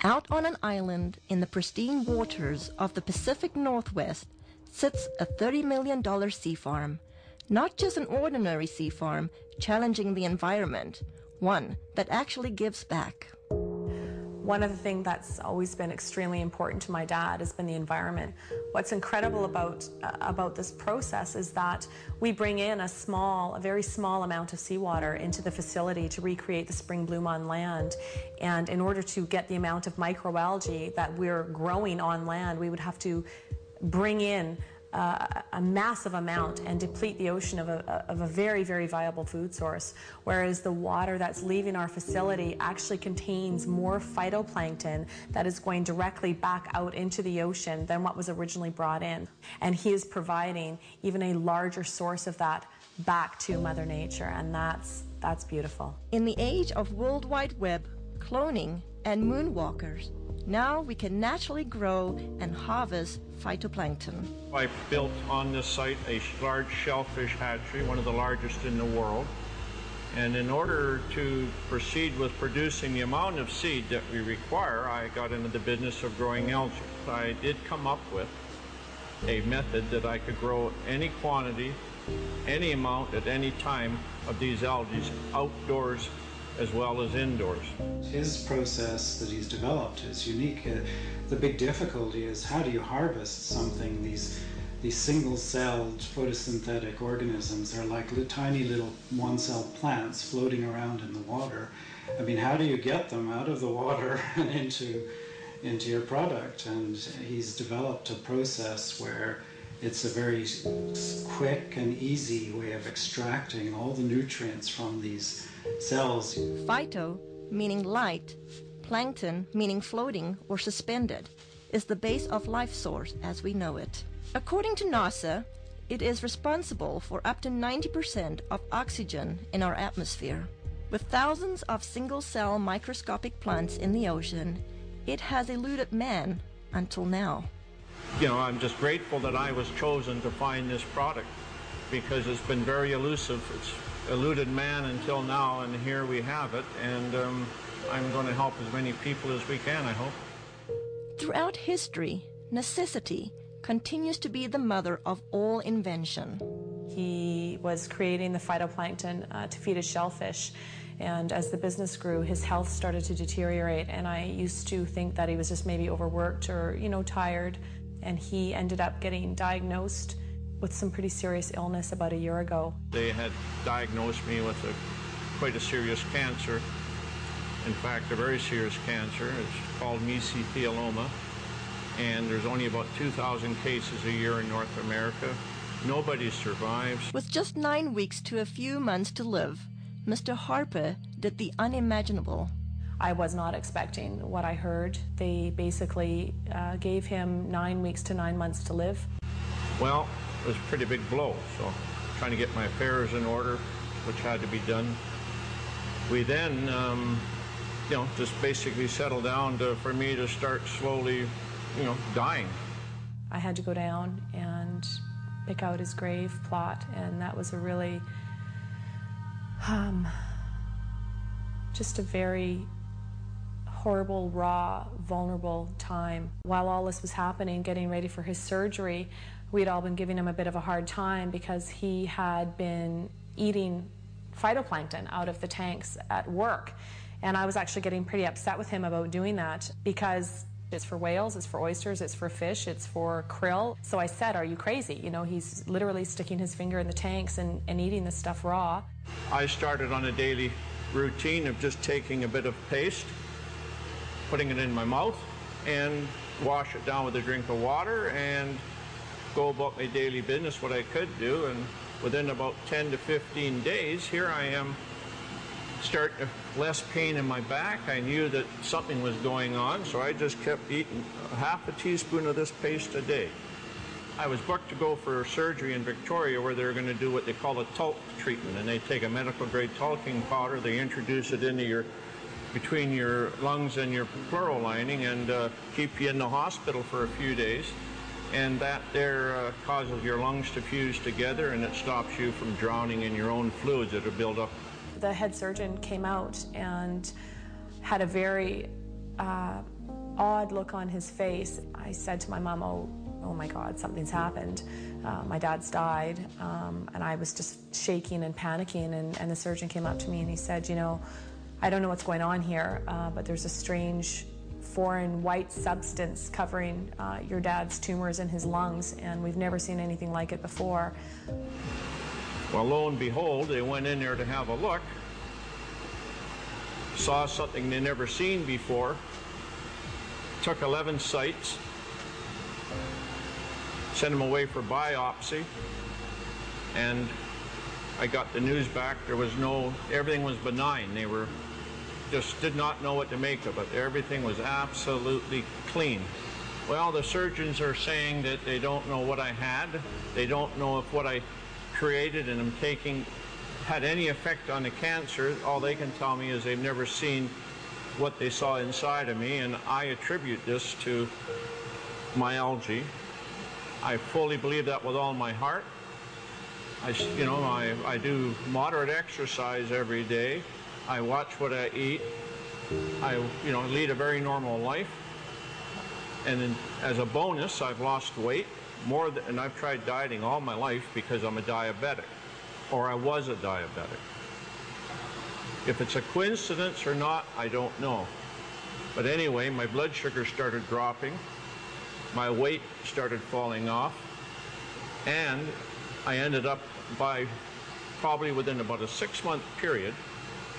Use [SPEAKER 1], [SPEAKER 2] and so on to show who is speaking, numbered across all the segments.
[SPEAKER 1] Out on an island in the pristine waters of the Pacific Northwest sits a $30 million sea farm. Not just an ordinary sea farm challenging the environment, one that actually gives back.
[SPEAKER 2] One of the things that's always been extremely important to my dad has been the environment. What's incredible about this process is that we bring in a very small amount of seawater into the facility to recreate the spring bloom on land. And in order to get the amount of microalgae that we're growing on land, we would have to bring in a massive amount and deplete the ocean of a very, very viable food source, whereas the water that's leaving our facility actually contains more phytoplankton that is going directly back out into the ocean than what was originally brought in. And he is providing even a larger source of that back to Mother Nature, and that's beautiful.
[SPEAKER 1] In the age of World Wide Web, cloning, and moonwalkers, now we can naturally grow and harvest phytoplankton.
[SPEAKER 3] I built on this site a large shellfish hatchery, one of the largest in the world. And in order to proceed with producing the amount of seed that we require, I got into the business of growing algae. I did come up with a method that I could grow any quantity, any amount at any time of these algae outdoors as well as indoors.
[SPEAKER 4] His process that he's developed is unique. The big difficulty is how do you harvest something? These single-celled photosynthetic organisms are like tiny little one-celled plants floating around in the water. I mean, how do you get them out of the water and into your product? And he's developed a process where it's a very quick and easy way of extracting all the nutrients from these cells.
[SPEAKER 1] Phyto, meaning light, plankton, meaning floating or suspended, is the base of life source as we know it. According to NASA, it is responsible for up to 90% of oxygen in our atmosphere. With thousands of single-cell microscopic plants in the ocean, it has eluded man until now.
[SPEAKER 3] You know, I'm just grateful that I was chosen to find this product because it's been very elusive. It's eluded man until now, and here we have it, and I'm going to help as many people as we can, I hope.
[SPEAKER 1] Throughout history, necessity continues to be the mother of all invention.
[SPEAKER 2] He was creating the phytoplankton to feed his shellfish, and as the business grew, his health started to deteriorate, and I used to think that he was just maybe overworked or, tired, and he ended up getting diagnosed with some pretty serious illness about a year ago.
[SPEAKER 3] They had diagnosed me with quite a serious cancer. In fact, a very serious cancer. It's called mesothelioma, and there's only about 2,000 cases a year in North America. Nobody survives.
[SPEAKER 1] With just 9 weeks to a few months to live, Mr. Harper did the unimaginable.
[SPEAKER 2] I was not expecting what I heard. They basically gave him 9 weeks to 9 months to live.
[SPEAKER 3] Well, it was a pretty big blow, so trying to get my affairs in order, which had to be done. We then, just basically settled down for me to start slowly, dying.
[SPEAKER 2] I had to go down and pick out his grave plot, and that was a really, just a very horrible, raw, vulnerable time. While all this was happening, getting ready for his surgery, we'd all been giving him a bit of a hard time because he had been eating phytoplankton out of the tanks at work. And I was actually getting pretty upset with him about doing that because it's for whales, it's for oysters, it's for fish, it's for krill. So I said, are you crazy? He's literally sticking his finger in the tanks and eating this stuff raw.
[SPEAKER 3] I started on a daily routine of just taking a bit of paste, putting it in my mouth, and wash it down with a drink of water and go about my daily business, what I could do. And within about 10 to 15 days, here I am, less pain in my back. I knew that something was going on, so I just kept eating half a teaspoon of this paste a day. I was booked to go for surgery in Victoria where they're going to do what they call a talc treatment, and they take a medical grade talcum powder, they introduce it into between your lungs and your pleural lining and keep you in the hospital for a few days. And that there causes your lungs to fuse together, and it stops you from drowning in your own fluids that are built up.
[SPEAKER 2] The head surgeon came out and had a very odd look on his face. I said to my mom, oh my God, something's happened. My dad's died. And I was just shaking and panicking, and the surgeon came up to me and he said, you know, I don't know what's going on here, but there's a strange foreign white substance covering your dad's tumors in his lungs, and we've never seen anything like it before.
[SPEAKER 3] Well, lo and behold, they went in there to have a look, saw something they'd never seen before, took 11 sites, sent them away for biopsy, and I got the news back. There was everything was benign. They just did not know what to make of it. Everything was absolutely clean. Well, the surgeons are saying that they don't know what I had. They don't know if what I created and am taking had any effect on the cancer. All they can tell me is they've never seen what they saw inside of me, and I attribute this to my algae. I fully believe that with all my heart. I do moderate exercise every day. I watch what I eat. I lead a very normal life. And then, as a bonus, I've lost weight and I've tried dieting all my life because I'm a diabetic, or I was a diabetic. If it's a coincidence or not, I don't know. But anyway, my blood sugar started dropping, my weight started falling off, and I ended up probably within about a 6-month period,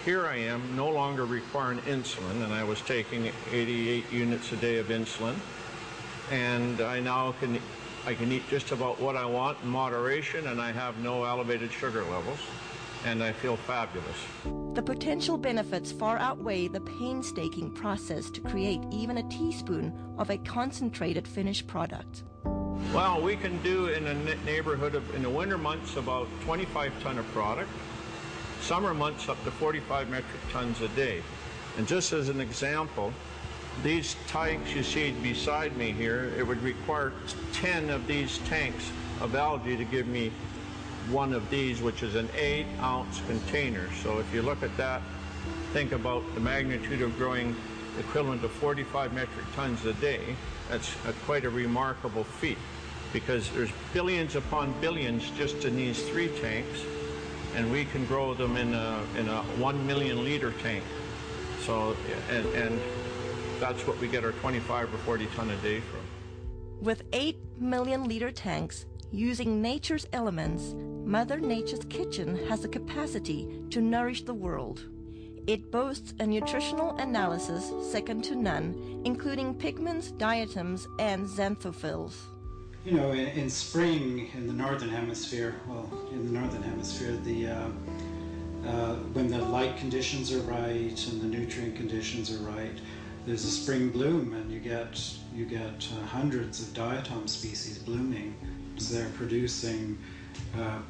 [SPEAKER 3] here I am no longer requiring insulin, and I was taking 88 units a day of insulin, and I now can eat just about what I want in moderation, and I have no elevated sugar levels, and I feel fabulous.
[SPEAKER 1] The potential benefits far outweigh the painstaking process to create even a teaspoon of a concentrated finished product.
[SPEAKER 3] Well, we can do in a neighborhood of, in the winter months, about 25 ton of product. Summer months up to 45 metric tons a day. And just as an example, these tanks you see beside me here, it would require 10 of these tanks of algae to give me one of these, which is an 8-ounce container. So if you look at that, think about the magnitude of growing equivalent to 45 metric tons a day. That's quite a remarkable feat, because there's billions upon billions just in these 3 tanks, and we can grow them in a 1 million liter tank. So, and that's what we get our 25 or 40 ton a day from.
[SPEAKER 1] With 8 million liter tanks, using nature's elements, Mother Nature's kitchen has the capacity to nourish the world. It boasts a nutritional analysis second to none, including pigments, diatoms, and xanthophylls.
[SPEAKER 4] You know, in spring in the northern hemisphere, when the light conditions are right and the nutrient conditions are right, there's a spring bloom, and you get hundreds of diatom species blooming. So they're producing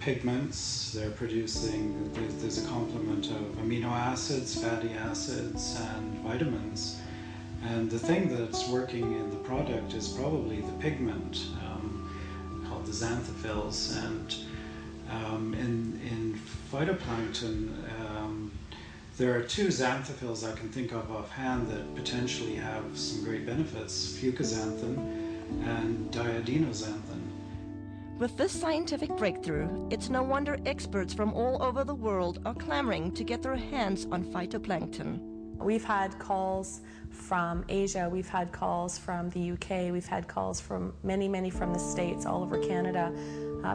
[SPEAKER 4] pigments. There's a complement of amino acids, fatty acids, and vitamins. And the thing that's working in the product is probably the pigment called the xanthophylls. And in phytoplankton, there are 2 xanthophylls I can think of offhand that potentially have some great benefits: fucoxanthin and diadinoxanthin.
[SPEAKER 1] With this scientific breakthrough, it's no wonder experts from all over the world are clamoring to get their hands on phytoplankton.
[SPEAKER 2] We've had calls from Asia, we've had calls from the UK, we've had calls from many from the States, all over Canada.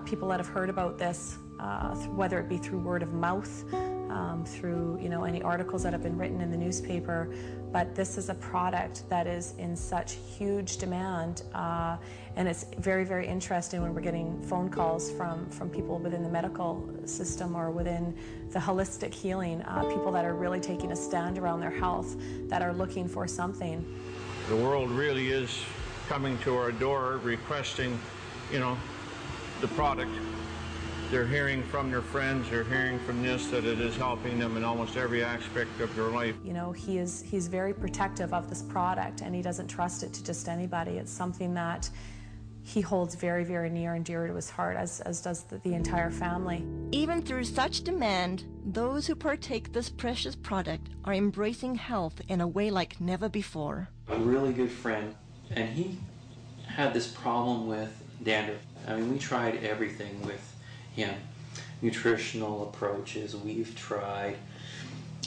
[SPEAKER 2] People that have heard about this, whether it be through word of mouth, through any articles that have been written in the newspaper. But this is a product that is in such huge demand, and it's very interesting when we're getting phone calls from people within the medical system or within the holistic healing, people that are really taking a stand around their health, that are looking for something.
[SPEAKER 3] The world really is coming to our door requesting, the product. They're hearing from their friends, they're hearing from this, that it is helping them in almost every aspect of their life.
[SPEAKER 2] He's very protective of this product, and he doesn't trust it to just anybody. It's something that he holds very near and dear to his heart, as does the entire family.
[SPEAKER 1] Even through such demand, those who partake this precious product are embracing health in a way like never before.
[SPEAKER 5] a really good friend, and he had this problem with dandruff. I mean, we tried everything with him. Nutritional approaches, we've tried.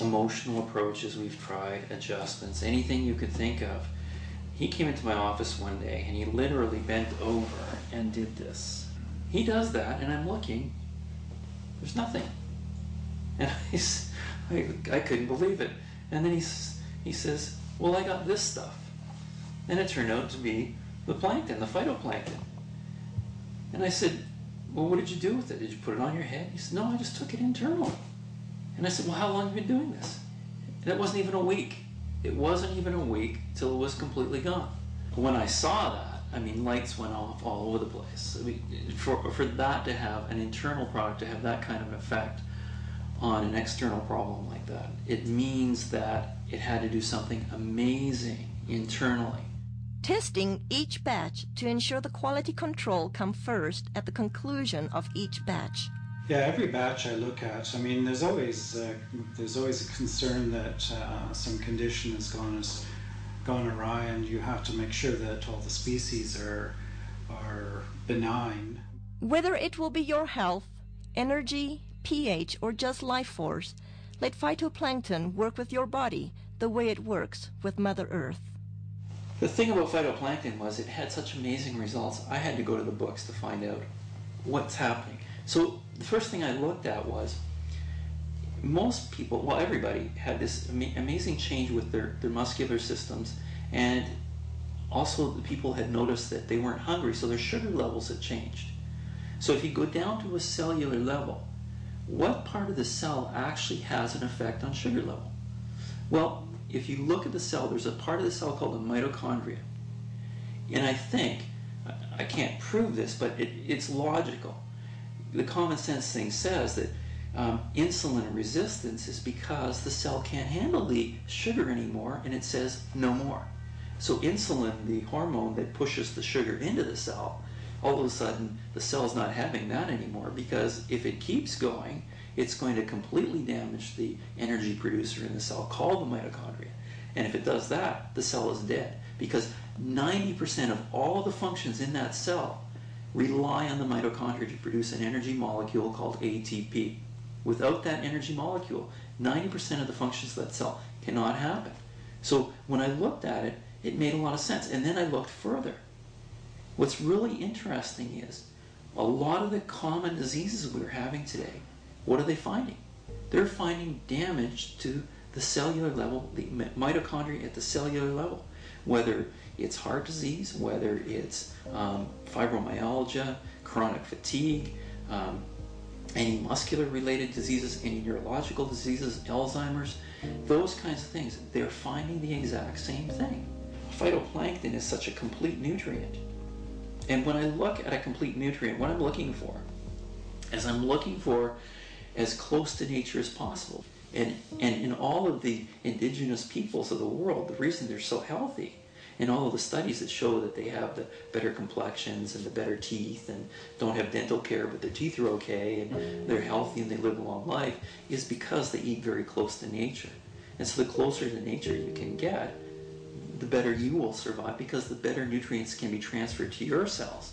[SPEAKER 5] Emotional approaches, we've tried. Adjustments, anything you could think of. He came into my office one day and he literally bent over and did this. He does that and I'm looking, there's nothing. And I couldn't believe it. And then he says, well, I got this stuff. And it turned out to be the plankton, the phytoplankton. And I said, well, what did you do with it? Did you put it on your head? He said, no, I just took it internally. And I said, well, how long have you been doing this? And it wasn't even a week. It wasn't even a week till it was completely gone. When I saw that, I mean, lights went off all over the place. I mean, for that to have, an internal product to have that kind of effect on an external problem like that, it means that it had to do something amazing internally.
[SPEAKER 1] Testing each batch to ensure the quality control come first at the conclusion of each batch.
[SPEAKER 4] Yeah, every batch I look at, I mean, there's always a concern that some condition has gone awry, and you have to make sure that all the species are benign.
[SPEAKER 1] Whether it will be your health, energy, pH, or just life force, let phytoplankton work with your body the way it works with Mother Earth.
[SPEAKER 5] The thing about phytoplankton was it had such amazing results. I had to go to the books to find out what's happening. So the first thing I looked at was most people, well, everybody had this amazing change with their muscular systems, and also the people had noticed that they weren't hungry, so their sugar levels had changed. So if you go down to a cellular level, what part of the cell actually has an effect on sugar level? Well, if you look at the cell, there's a part of the cell called the mitochondria. And I think, I can't prove this, but it's logical. The common sense thing says that insulin resistance is because the cell can't handle the sugar anymore, and it says no more. So insulin, the hormone that pushes the sugar into the cell, all of a sudden the cell's not having that anymore, because if it keeps going, it's going to completely damage the energy producer in the cell called the mitochondria. And if it does that, the cell is dead, because 90% of all the functions in that cell rely on the mitochondria to produce an energy molecule called ATP. Without that energy molecule, 90% of the functions of that cell cannot happen. So when I looked at it, it made a lot of sense. And then I looked further. What's really interesting is a lot of the common diseases we're having today, what are they finding? They're finding damage to the cellular level, the mitochondria at the cellular level, whether it's heart disease, whether it's fibromyalgia, chronic fatigue, any muscular related diseases, any neurological diseases, Alzheimer's, those kinds of things. They're finding the exact same thing. Phytoplankton is such a complete nutrient. And when I look at a complete nutrient, what I'm looking for is I'm looking for as close to nature as possible. And in all of the indigenous peoples of the world, the reason they're so healthy, and all of the studies that show that they have the better complexions and the better teeth and don't have dental care but their teeth are okay and they're healthy and they live a long life, is because they eat very close to nature. And so the closer to nature you can get, the better you will survive, because the better nutrients can be transferred to your cells.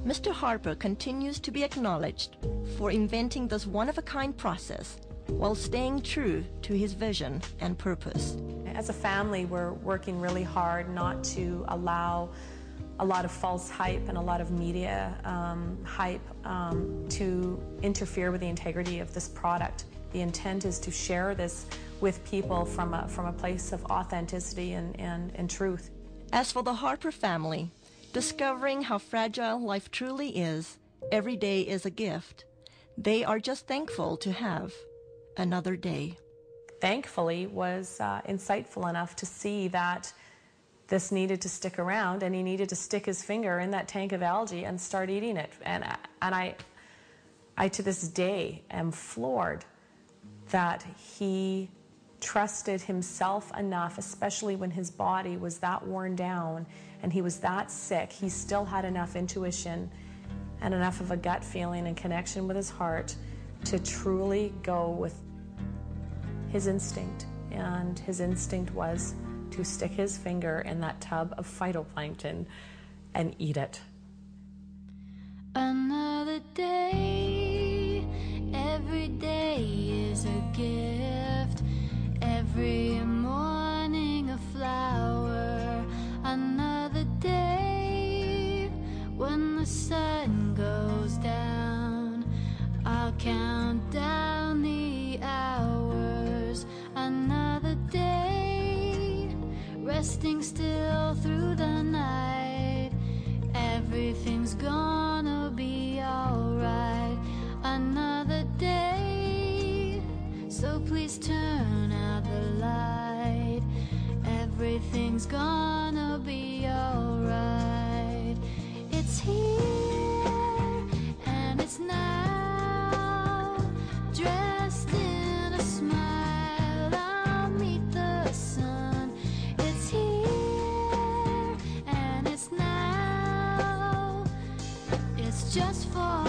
[SPEAKER 1] Mr. Harper continues to be acknowledged for inventing this one-of-a-kind process while staying true to his vision and purpose.
[SPEAKER 2] As a family, we're working really hard not to allow a lot of false hype and a lot of media hype to interfere with the integrity of this product. The intent is to share this with people from a place of authenticity and truth.
[SPEAKER 1] As for the Harper family, discovering how fragile life truly is, every day is a gift. They are just thankful to have another day.
[SPEAKER 2] Thankfully was insightful enough to see that this needed to stick around, and he needed to stick his finger in that tank of algae and start eating it. And I to this day am floored that he trusted himself enough, especially when his body was that worn down and he was that sick. He still had enough intuition and enough of a gut feeling and connection with his heart to truly go with his instinct. And his instinct was to stick his finger in that tub of phytoplankton and eat it.
[SPEAKER 6] Another day, every day is a gift. Every morning a flower. Another day, when the sun goes down, I'll count down the hours. Another day, resting still through the night. Everything's gonna be alright. Another day, so please turn out the light. Everything's gonna be alright. It's here and it's now, dressed in a smile. I'll meet the sun. It's here and it's now. It's just for